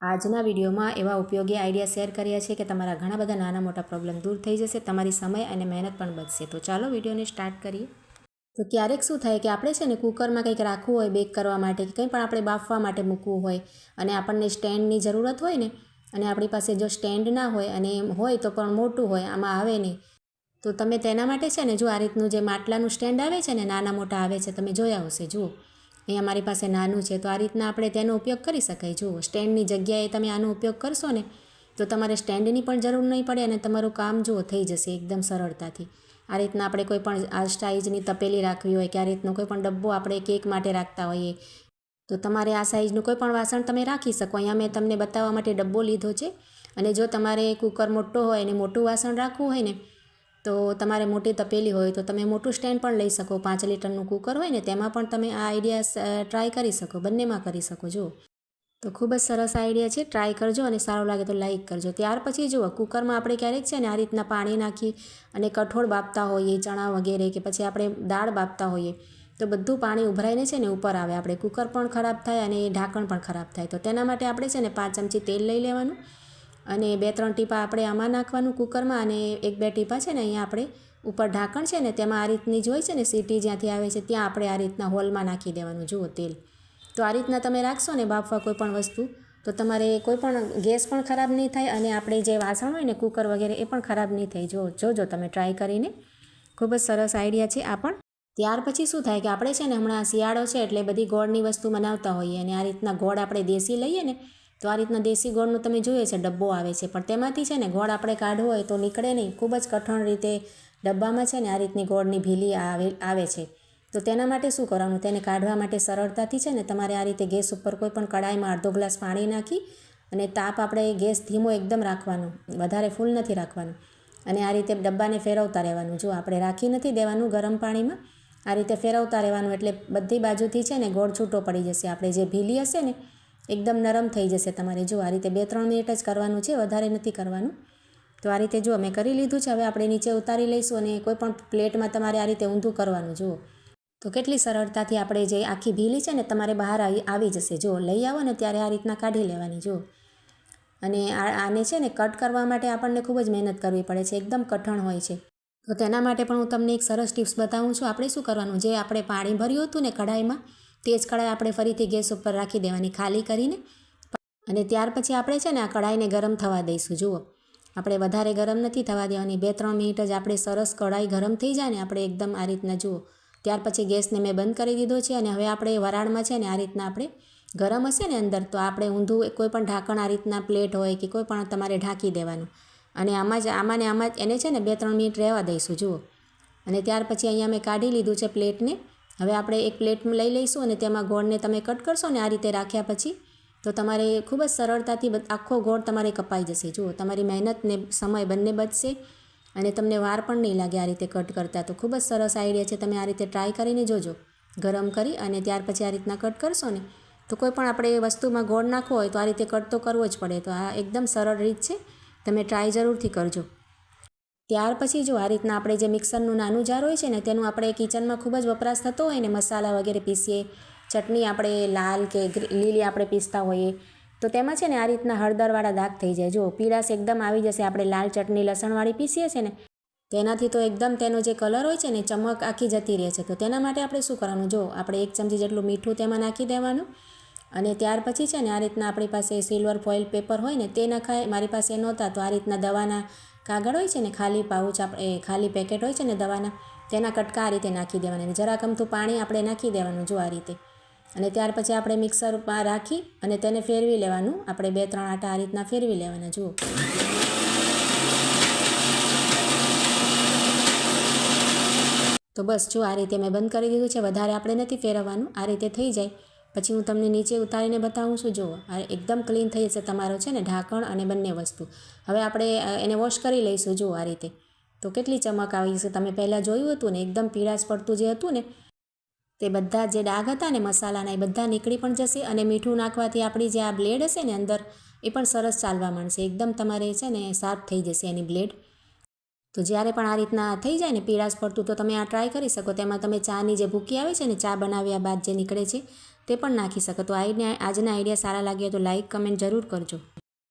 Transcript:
આજના વિડીયોમાં એવા ઉપયોગી આઈડિયા શેર કર્યા છે કે તમારા ઘણા બધા નાના મોટા પ્રોબ્લેમ દૂર થઈ જશે, તમારી સમય અને મહેનત પણ બચશે. તો ચાલો વિડીયોને સ્ટાર્ટ કરીએ. તો ક્યારેક શું થાય કે આપણે છે ને કુકરમાં કંઈક રાખવું હોય બેક કરવા માટે કે કંઈ પણ આપણે બાફવા માટે મૂકવું હોય અને આપણને સ્ટેન્ડની જરૂરત હોય ને, અને આપણી પાસે જો સ્ટેન્ડ ના હોય અને હોય તો પણ મોટું હોય, આમાં આવે નહીં, તો તમે તેના માટે છે ને જો આ રીતનું જે માટલાનું સ્ટેન્ડ આવે છે ને, નાના મોટા આવે છે, તમે જોયા હશે. જુઓ અહીંયા મારી પાસે નાનું છે, તો આ રીતના આપણે તેનો ઉપયોગ કરી શકાય. જુઓ, સ્ટેન્ડની જગ્યાએ તમે આનો ઉપયોગ કરશો ને તો તમારે સ્ટેન્ડની પણ જરૂર નહીં પડે અને તમારું કામ જુઓ થઈ જશે એકદમ સરળતાથી. આ રીતના આપણે કોઈ પણ આ સાઇઝની તપેલી રાખવી હોય કે આ રીતનો કોઈ પણ ડબ્બો આપણે કેક માટે રાખતા હોઈએ, તો તમારે આ સાઇઝનું કોઈ પણ વાસણ તમે રાખી શકો. અહીંયા મેં તમને બતાવવા માટે ડબ્બો લીધો છે. અને જો તમારે કુકર મોટો હોય અને મોટું વાસણ રાખવું હોય ને, તો તમારે મોટી તપેલી હોય તો તમે મોટું સ્ટેન્ડ પણ લઈ શકો. 5 લીટરનું કુકર હોય ને તેમાં પણ તમે આ આઈડિયા ટ્રાય કરી શકો, બંનેમાં કરી શકો. જુઓ, તો ખૂબ જ સરસ આઈડિયા છે, ટ્રાય કરજો અને સારું લાગે તો લાઇક કરજો. ત્યાર પછી જુઓ, કુકરમાં આપણે ક્યારેક છે ને આ રીતના પાણી નાખી અને કઠોળ બાફતા હોઈએ, ચણા વગેરે, કે પછી આપણે દાળ બાફતા હોઈએ, તો બધું પાણી ઉભરાઈને છે ને ઉપર આવે. આપણે કુકર પણ ખરાબ થાય અને ઢાંકણ પણ ખરાબ થાય. તો તેના માટે આપણે છે ને 5 ચમચી તેલ લઈ લેવાનું અને 2-3 ટીપા આપણે આમાં નાખવાનું કુકરમાં, અને 1-2 ટીપા છે ને અહીંયા આપણે ઉપર ઢાંકણ છે ને તેમાં આ રીતની જ હોય છે ને સીટી જ્યાંથી આવે છે ત્યાં આપણે આ રીતના હોલમાં નાખી દેવાનું. જુઓ તેલ. તો આ રીતના તમે રાખશો ને બાફવા કોઈ પણ વસ્તુ, તો તમારે કોઈ પણ ગેસ પણ ખરાબ નહીં થાય અને આપણે જે વાસણ હોય ને કુકર વગેરે એ પણ ખરાબ નહીં થાય. જોજો તમે ટ્રાય કરીને, ખૂબ જ સરસ આઈડિયા છે આ પણ. ત્યાર પછી શું થાય કે આપણે છે ને હમણાં શિયાળો છે એટલે બધી ગોળની વસ્તુ બનાવતા હોઈએ, અને આ રીતના ગોળ આપણે દેશી લઈએ ને, તો આ રીતના દેશી ગોળનું તમે જોઈએ છે ડબ્બો આવે છે, પણ તેમાંથી છે ને ગોળ આપણે કાઢવો હોય તો નીકળે નહીં. ખૂબ જ કઠણ રીતે ડબ્બામાં છે ને આ રીતની ગોળની ભીલી આવે છે. તો તેના માટે શું કરવાનું, તેને કાઢવા માટે સરળતાથી છે ને તમારે આ રીતે ગેસ ઉપર કોઈ પણ કડાઈમાં અડધો ગ્લાસ પાણી નાખી અને તાપ આપણે ગેસ ધીમો એકદમ રાખવાનો, વધારે ફૂલ નથી રાખવાનું, અને આ રીતે ડબ્બાને ફેરવતા રહેવાનું. જો આપણે રાખી નથી દેવાનું ગરમ પાણીમાં, આ રીતે ફેરવતા રહેવાનું, એટલે બધી બાજુથી છે ને ગોળ છૂટો પડી જશે. આપણે જે ભીલી હશે ને એકદમ નરમ થઈ જશે તમારે. જો આ રીતે 2-3 મિનિટ જ કરવાનું છે, વધારે નથી કરવાનું. તો આ રીતે જો મેં કરી લીધું છે. હવે આપણે નીચે ઉતારી લઈશું અને કોઈ પણ પ્લેટમાં તમારે આ રીતે ઊંધું કરવાનું. જુઓ તો કેટલી સરળતાથી આપણે જે આખી ભીલી છે ને તમારે બહાર આવી જશે. જો લઈ આવો ને ત્યારે આ રીતના કાઢી લેવાની. જુઓ, અને આને છે ને કટ કરવા માટે આપણને ખૂબ જ મહેનત કરવી પડે છે, એકદમ કઠણ હોય છે. તો તેના માટે પણ હું તમને એક સરસ ટિપ્સ બતાવું છું. આપણે શું કરવાનું, જે આપણે પાણી ભર્યું હતું ને કઢાઈમાં, તે જ કઢાઈ આપણે ફરીથી ગેસ ઉપર રાખી દેવાની ખાલી કરીને, અને ત્યાર પછી આપણે છે ને આ કઢાઈને ગરમ થવા દઈશું. જુઓ, આપણે વધારે ગરમ નથી થવા દેવાની, 2-3 મિનિટ જ આપણે સરસ કઢાઈ ગરમ થઈ જાય ને આપણે એકદમ આ રીતના. જુઓ, ત્યાર પછી ગેસને મેં બંધ કરી દીધો છે, અને હવે આપણે વરાળમાં છે ને આ રીતના આપણે ગરમ હશે ને અંદર, તો આપણે ઊંધું કોઈ પણ ઢાંકણ આ રીતના પ્લેટ હોય કે કોઈ પણ તમારે ઢાંકી દેવાનું, અને આમાં જ એને છે ને 2-3 મિનિટ રહેવા દઈશું. જુઓ, અને ત્યાર પછી અહીંયા મેં કાઢી લીધું છે પ્લેટને. હવે આપણે એક પ્લેટ લઈ લઈશું અને તેમાં ગોળને તમે કટ કરશો ને આ રીતે રાખ્યા પછી, તો તમારે ખૂબ જ સરળતાથી આખો ગોળ તમારે કપાઈ જશે. જુઓ, તમારી મહેનત ને સમય બંને બચશે અને તમને વાર પણ નહીં લાગે આ રીતે કટ કરતાં. તો ખૂબ જ સરસ આઈડિયા છે, તમે આ રીતે ટ્રાય કરીને જોજો. ગરમ કરી અને ત્યાર પછી આ રીતના કટ કરશો ને, તો કોઈ પણ આપણે વસ્તુમાં ગોળ નાખવો હોય તો આ રીતે કટ તો કરવો જ પડે. તો આ એકદમ સરળ રીત છે, તમે ટ્રાય જરૂરથી કરજો. ત્યાર પછી જો આ રીતના આપણે જે મિક્સરનું નાનું જાર હોય છે ને, તેનું આપણે કિચનમાં ખૂબ જ વપરાશ થતો હોય ને, મસાલા વગેરે પીસીએ, ચટણી આપણે લાલ કે લીલી આપણે પીસતા હોઈએ, તો તેમાં છે ને આ રીતના હળદરવાળા દાગ થઈ જાય. જો પીળાશ એકદમ આવી જશે. આપણે લાલ ચટણી લસણવાળી પીસીએ છીએ ને, તેનાથી તો એકદમ તેનો જે કલર હોય છે ને ચમક આખી જતી રહે છે. તો તેના માટે આપણે શું કરવાનું, જો આપણે 1 ચમચી જેટલું મીઠું તેમાં નાખી દેવાનું, અને ત્યાર પછી છે ને આ રીતના આપણી પાસે સિલ્વર ફોઇલ પેપર હોય ને તે નખાય. મારી પાસે નહોતા, તો આ રીતના દવાના કાગળ હોય છે ને, ખાલી પાઉચ, આપણે ખાલી પેકેટ હોય છે ને દવાના, તેના કટકા આ રીતે નાખી દેવાના, અને જરાક અમથું પાણી આપણે નાખી દેવાનું. જો આ રીતે, અને ત્યાર પછી આપણે મિક્સરમાં રાખી અને તેને ફેરવી લેવાનું. આપણે 2-3 આટા આ રીતના ફેરવી લેવાના. જુઓ, તો બસ જો આ રીતે મેં બંધ કરી દીધું છે, વધારે આપણે નથી ફેરવવાનું. આ રીતે થઈ જાય પછી હું તમને નીચે ઉતારીને બતાવું છું. જુઓ, આ એકદમ ક્લીન થઈ જશે તમારો છે ને ઢાંકણ અને બંને વસ્તુ. હવે આપણે એને વોશ કરી લઈશું. જુઓ આ રીતે, તો કેટલી ચમક આવી જશે. તમે પહેલાં જોયું હતું ને, એકદમ પીળાશ પડતું જે હતું ને, તે બધા જે ડાઘ હતા ને મસાલાના, એ બધા નીકળી પણ જશે, અને મીઠું નાખવાથી આપણી જે આ બ્લેડ હશે ને અંદર, એ પણ સરસ ચાલવા માંડશે. એકદમ તમારે છે ને શાર્પ થઈ જશે એની બ્લેડ. તો જ્યારે પણ આ રીતના થઈ જાય ને પીળાશ પડતું, તો તમે આ ટ્રાય કરી શકો. તેમાં તમે ચાની જે ભૂકી આવે છે ને, ચા બનાવ્યા બાદ જે નીકળે છે, તે પણ નાખી શકો. તો આજના આઈડિયા સારા લાગ્યા તો લાઇક કમેન્ટ જરૂર કરજો.